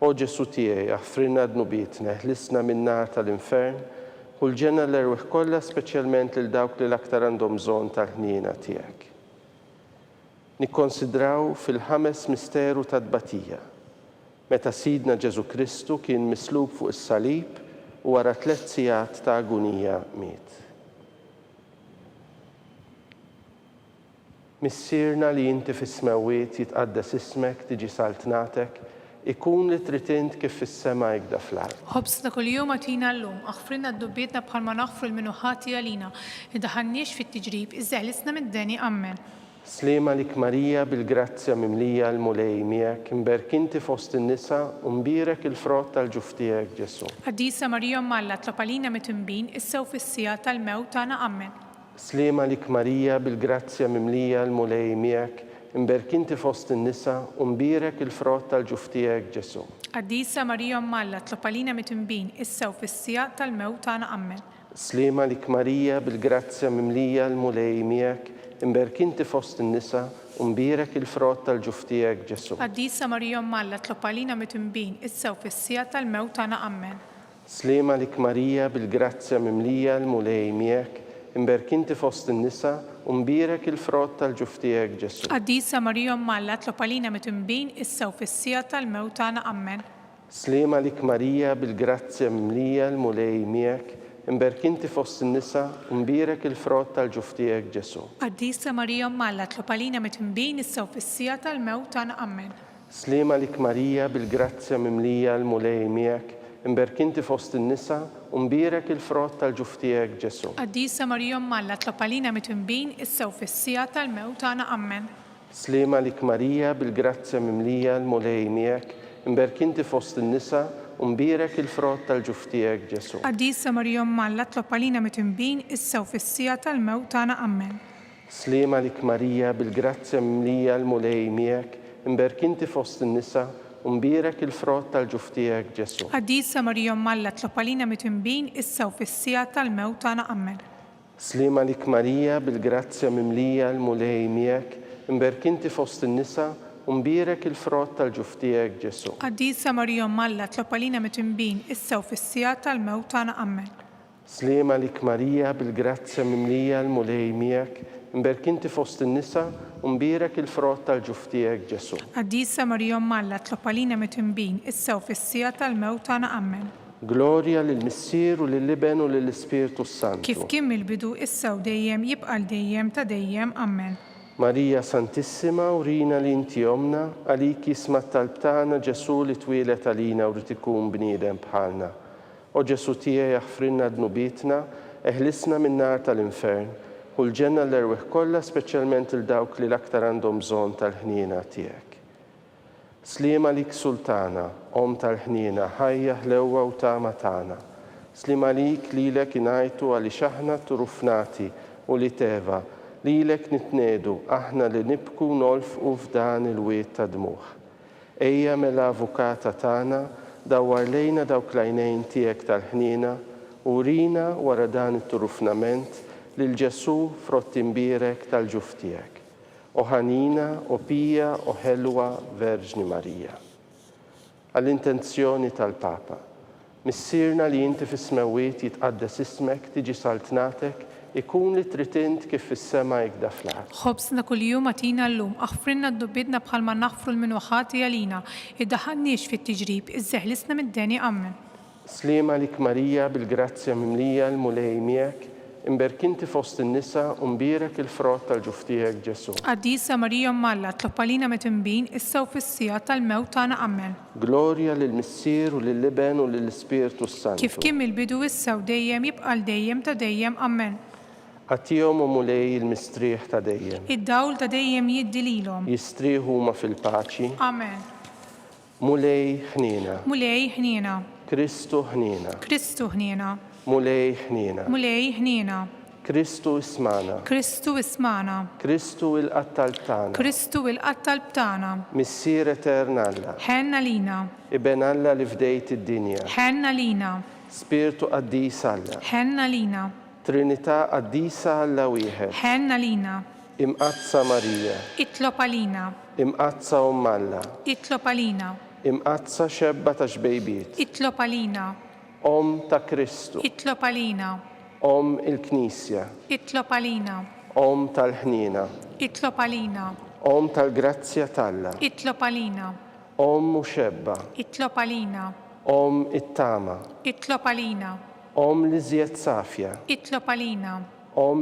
O Ġesu tiegħi aħfrinna d-nubietna, ħlisna min-nar tal-infern, u l-ġenna l-erweħ kollha speċjalment lil dawk li l-aktar għandhom bżonn tal-ħniena tiegħek. Nikkonsidraw fil-ħames misteru tad-tbatija meta Sidna Ġesu Kristu kien mislub fuq is-salib u wara 3 sigħat ta' agonija miet. Missierna li inti fis-smawiet jitqaddas ismek tiġi saltnatek, ikun li trid int kif fis-sema jgda fl-ard. خبزنا كل يوم أعطينا اللوم اغفر لنا ذنوبنا بحال ما نغفر المنوحات لينا ما تدخلناش في التجريب إذ أهلسنا من الداني أمين. Slema lik Marija bil-grazzja mimlija l-mulej miegħek, imberk inti fost in-nisa u mbirek il-frott tal-ġuf tiegħek Ġesu. قديسة مريم مالا تلقالينا متنبين السو في السياط الموت أنا أمين. Slema lik Marija bil-grazzja mimlija l-mulej miegħek, imberk inti fost in-nisa u mbirek il-frott tal-ġuf tiegħek Ġesu. قديسة مريم مالا تلقالينا متنبين السو في السياط الموت أنا أمين. Slema lik Marija bil-grazzja mimlija l-mulej miegħek, imberk inti fost in-nisa u mbirek il-frott tal-ġuf tiegħek Ġesu. قديسة مريم مالا تلقالينا متنبين السو في السياط الموت أنا أمين. Slema lik Marija bil-grazzja mimlija l-mulej miegħek, imberk inti fost in-nisa u mbirek il-frott tal-ġuf tiegħek Ġesu. قديسة مريم مالا تلقالينا متنبين السو في السياط الموت أنا أمين. Slema lik Marija bil-grazzja mimlija l-mulej miegħek, imberk inti fost in-nisa u mbirek il-frott tal-ġuf tiegħek Ġesu. قديسة مريم مالا تلقالينا متنبين السو في السياط الموت أنا أمين. Slema lik Marija bil-grazzja mimlija l-mulej miegħek, imberk inti fost in-nisa u mbirek il-frott tal-ġuf tiegħek Ġesu. قديسة مريم مالا تلقالينا متنبين السو في السياط الموت أنا أمين. Slema lik Marija bil-grazzja mimlija l-mulej miegħek, imberk inti fost in-nisa u mbirek il-frott tal-ġuf tiegħek Ġesu. قديسة مريم مالا تلقالينا متنبين السو في السياط الموت أنا أمين. Slema lik Marija bil-grazzja mimlija l-mulej miegħek, imberk inti fost in-nisa u mbirek il-frott tal-ġuf tiegħek Ġesu. قديسة مريم مالا تلقالينا متنبين السو في السياط الموت أنا أمين. Slema lik Marija bil-grazzja mimlija l-mulej miegħek, imberk inti fost in-nisa u mbirek il-frott tal-ġuf tiegħek Ġesu. قديسة مريم مالا تلقالينا متنبين السو في السياط الموت أنا أمين. Slema lik Marija bil-grazzja mimlija l-mulej miegħek, imberk inti fost in-nisa u mbirek il-frott tal-ġuf tiegħek Ġesu. قديسة مريم مالا تلقالينا متنبين السو في السياط الموت أنا أمين. Glorja lill-Missier u lill-Iben u lill-Ispirtu Santu. كيف كم البدو السو ديم يبقى الديم تديم أمين. Marija Santissima, urina li inti omna, għalik jisma talbtana Ġesu li twilet għalina u ritikun bniedem bħalna. O Ġesu tiegħi jaħfrinna dnubitna, eħlisna minn nar tal-infern, u l-ġenna l-erweħ kollha speċjalment il-dawk li l-aktar għandhom bżonn tal-ħniena tiegħek. Slima lik Sultana, om tal-ħniena, ħajja ħlewwa u tama tagħna. Slima lik lilek ingħajtu għaliex aħna turufnati u li teva, lilek nitnedu aħna li nibku nolfqu f'dan il-wiet ta' dmuħ. Ejja mela avukata tagħna dawwar lejna dawk l-għajnejn tiegħek tal-ħniena u rina wara dan it-turufnament lil Ġesu frott imbierek tal-ġuf tiegħek. O ħanina, o pija, o ħelwa Verġni Marija. Għall-intenzjoni tal-Papa, missierna li inti fis-smawiet jitqaddas ismek tiġi saltnatek ikun li trid int kif fis-sema jgda fl-ard. خبزنا كل يوم أعطينا اللوم اغفر لنا ذنوبنا بحال ما نغفر المنوحات لينا ما تدخلناش في التجريب إذ أهلسنا من الداني أمين. Slima lik Marija bil-grazzja mimlija l-mulej miegħek, imberk inti fost in-nisa u mbirek il-frott tal-ġuf tiegħek Ġesu. قديسة مريم مالا تلقالينا متنبين السو في السياط الموت أنا أمين. Glorja lill-Missier u lill-Iben u lill-Ispirtu Santu. كيف كم البدو السو ديم يبقى الديم تديم أمين. Għatihom u mulej il-mistrieħ ta' dejjem. الدول تديم يدليلهم. Jistrieħu huma fil-paċi. أمين. Mulej ħniena. مولاي هنينا. Kristu ħniena. كريستو هنينا. Mulej ħniena. مولاي هنينا. Kristu ismana. كريستو اسمعنا. Kristu il-qattal tagħna. كريستو القتل بتاعنا. Missier etern Alla. حنا لينا. Iben Alla li fdejt id-dinja. حنا لينا. Spiritu qaddis Alla. حنا لينا. Trinità qaddisa Alla wieħed. حنا لينا. Imqazza Marija. اطلب علينا. Imqazza Alla. اطلب علينا. Imqazza xebba ta' xbejbiet. اطلب علينا. Om ta' Kristu. اطلب علينا. Om il-Knisja. اطلب علينا. Om tal-ħniena. اطلب علينا. Om tal-grazzja talla. اطلب علينا. Om u xebba. اطلب علينا. it-tama, itlob għalina, li żjed safja, itlob għalina,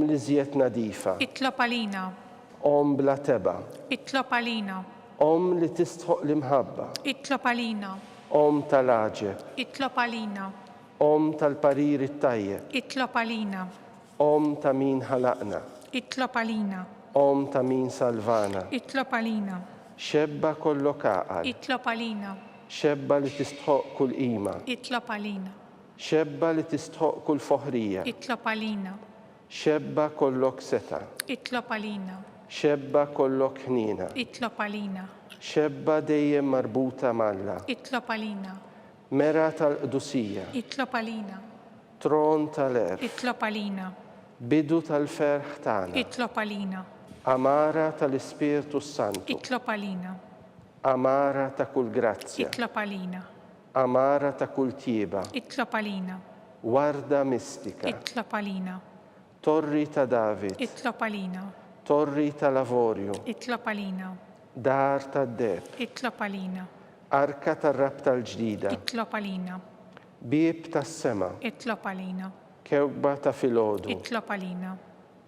li żjed nadifa, itlob għalina, bla teba, itlob għalina, li tistħoq l-imħabba, itlob għalina, tal-aġeb, itlob għalina, tal-parir it-tajjeb, itlob għalina, ta' min ħalaqna, itlob għalina, ta' min salvana, itlob għalina, xebba kollok għaqal, itlob għalina, xebba li tistħoq kull qima, itlob għalina, xebba li tistħoq kull foħrija, itlob għalina, xebba kollok seta, itlob għalina, xebba kollok ħnina, itlob għalina, xebba dejjem marbuta malla, itlob għalina, mera tal-qdusija, itlob għalina, tron tal-erf, itlob għalina, bidu tal-ferħ tagħna, itlob għalina, amara tal-Ispirtu Santu, itlob għalina, amara ta' kull grazzja, itlob għalina, amara ta' kull tjieba, itlob għalina, warda mistika, itlob għalina, torri ta' David, itlob għalina, torri ta' Lavorju, itlob għalina, dar ta' Deb, itlob għalina, arka tar-rab tal-ġdida, itlob għalina, bieb tas-sema, itlob għalina, kewkba ta' filgħodu, itlob għalina,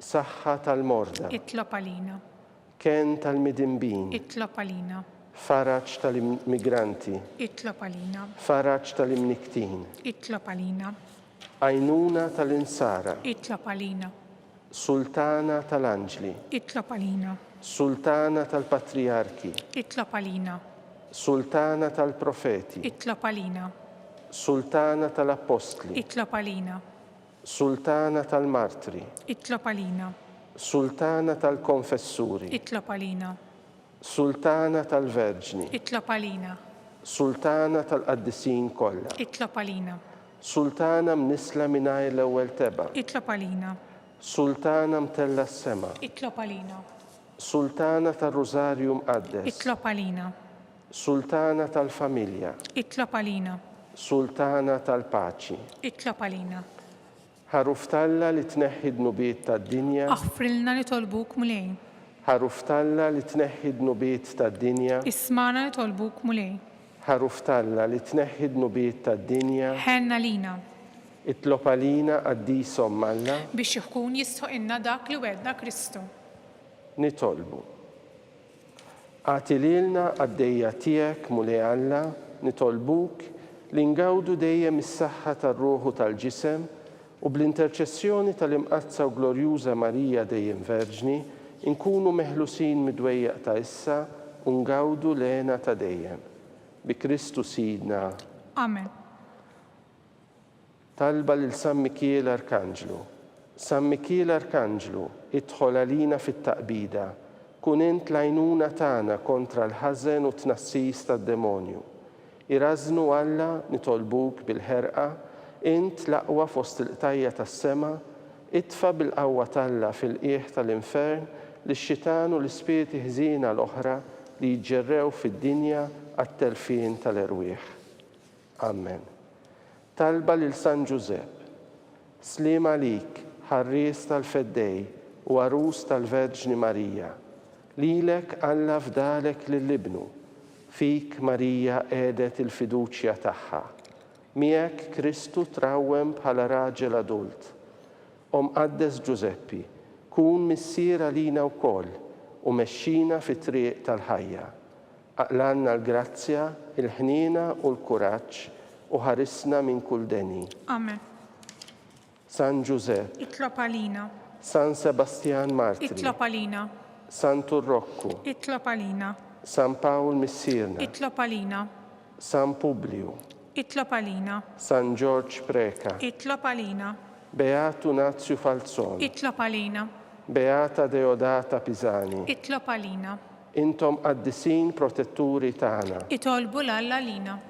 saħħa tal-morda, itlob għalina, ken tal-midimbin, itlob għalina, faraġġ tal-immigranti, itlob għalina, faraġġ tal-imniktin, itlob għalina, għajnuna tal-insara, itlob għalina, sultana tal-anġli, itlob għalina, sultana tal-patriarki, itlob għalina, sultana tal-profeti, itlob għalina, sultana tal-apostli, itlob għalina, sultana tal-martri, itlob għalina, sultana tal-konfessuri, itlob għalina, sultana tal-verġni, itlob għalina, sultana tal-qaddisin kollha, itlob għalina, sultana mnisla mingħajr l-ewwel teba, itlob għalina, sultana mtella s-sema, itlob għalina, sultana tal-Rożarju mqaddes, itlob għalina, sultana tal-familja, itlob għalina, sultana tal-paċi, itlob għalina, ħaruftalla li tneħħi d-nubiet tad-dinja, aħfrilna li tolbuk mulej, ħaruftalla li tneħħi d-nubiet tad-dinja, ismana li tolbuk mulej, ħaruftalla li tneħħi d-nubiet tad-dinja, ħenna lina, itlob għalina qaddisom Alla, biex ikun jistħoq inna dak li wedna Kristu. nitolbu. Għati lilna għaddejja tiegħek mulej Alla, nitolbuk li ngawdu dejjem is-saħħa tar-ruħu tal-ġisem u bl-interċessjoni tal-imqazza u glorjuża Marija dejjem Verġni inkunu meħlusin mid-dwejjaq ta' issa u ngawdu lena ta' dejjem. Bi Kristu Sidna. Amen. Talba lil San Mikiel Arkanġlu. San Mikiel Arkanġlu, idħol għalina fit-taqbida, kun int l-għajnuna tagħna kontra l-ħażen u tnassis tad-demonju. Irażnu Alla nitolbuk bil-ħerqa, int l-aqwa fost il-qtajja tas-sema, itfa bil-qawwa Alla fil-qiegħ tal-infern li x-xitan u l-ispiriti ħżiena l-oħra li jġerrew fid-dinja għat-telfin tal-erwieħ. Amen. Talba lil San Giuseppe, slim għalik, ħarries tal-feddej u għarus tal-Verġni Marija, lilek Alla fdalek lill-ibnu, fik Marija għedet il-fiduċja tagħha. Miegħek Kristu trawwem bħala raġel adult. Qaddes Giuseppi, kun missier għalina wkoll u mexxina fit-triq tal-ħajja. Aqlanna l-grazzja, il-ħniena u l-kuraġġ u ħarisna minn kull deni. Amen. San Giuseppe, Itlob għalina, San Sebastian Martri, itlob għalina, San Turrokku, itlob għalina, San Pawl Missirna, itlob għalina, San Publiu, itlob għalina, San George Preka, itlob għalina, Beatu Nazju Falzon, itlob għalina, Beata Deodata Pisani, itlob għalina, intom qaddisin protetturi tagħna. itolbu l-Alla lina.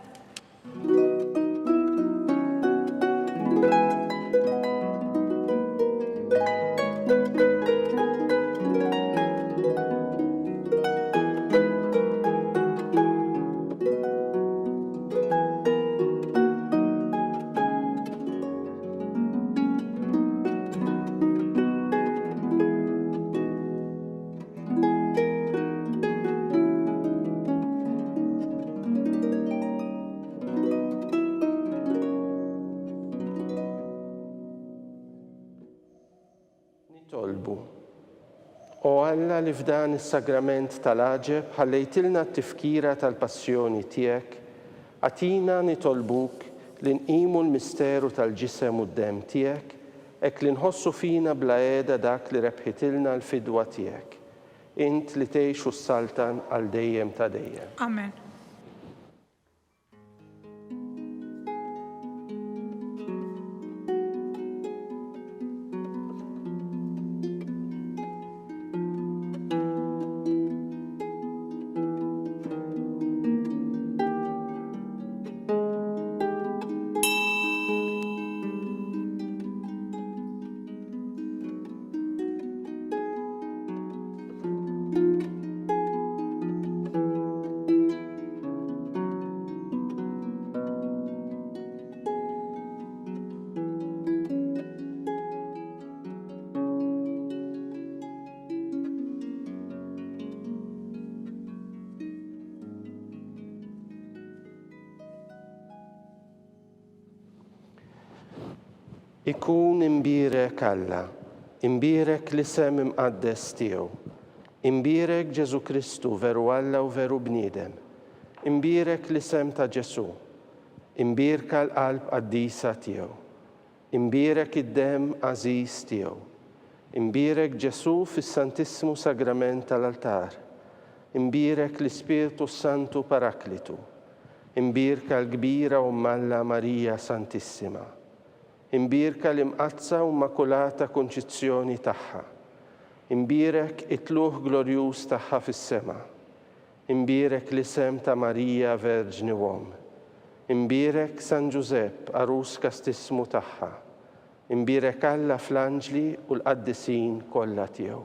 Nitolbu. O Alla li f'dan is-sagrament tal-aġeb ħallejtilna t-tifkira tal-passjoni tiegħek, għatina nitolbuk li nqimu l-misteru tal-ġisem u d-dem tiegħek, hekk li nħossu fina bla qiegħda dak li rebħitilna l-fidwa tiegħek. Int li tgħixu s-saltan għal dejjem ta' dejjem. Amen. Ikun imbirek Alla, imbirek l-isem imqaddes tiegħu, imbirek Ġesu Kristu veru Alla u veru bniedem, imbirek l-isem ta' Ġesu, imbirka l-qalb qaddisa tiegħu, imbirek id-dem għażiż tiegħu, imbirek Ġesu fis-Santissimu Sagrament tal-altar, imbirek l-Ispiritu Santu Paraklitu, imbirka l-kbira u Malla Marija Santissima, imbirka l-imqazza u Immakulata Konċizzjoni tagħha, imbirek it-tluħ glorjuż tagħha fis-sema, imbirek l-isem ta' Marija Verġni Uom, imbirek San Ġusepp arus kastismu tagħha, imbirek Alla fl-anġli u l-qaddisin kollha tiegħu.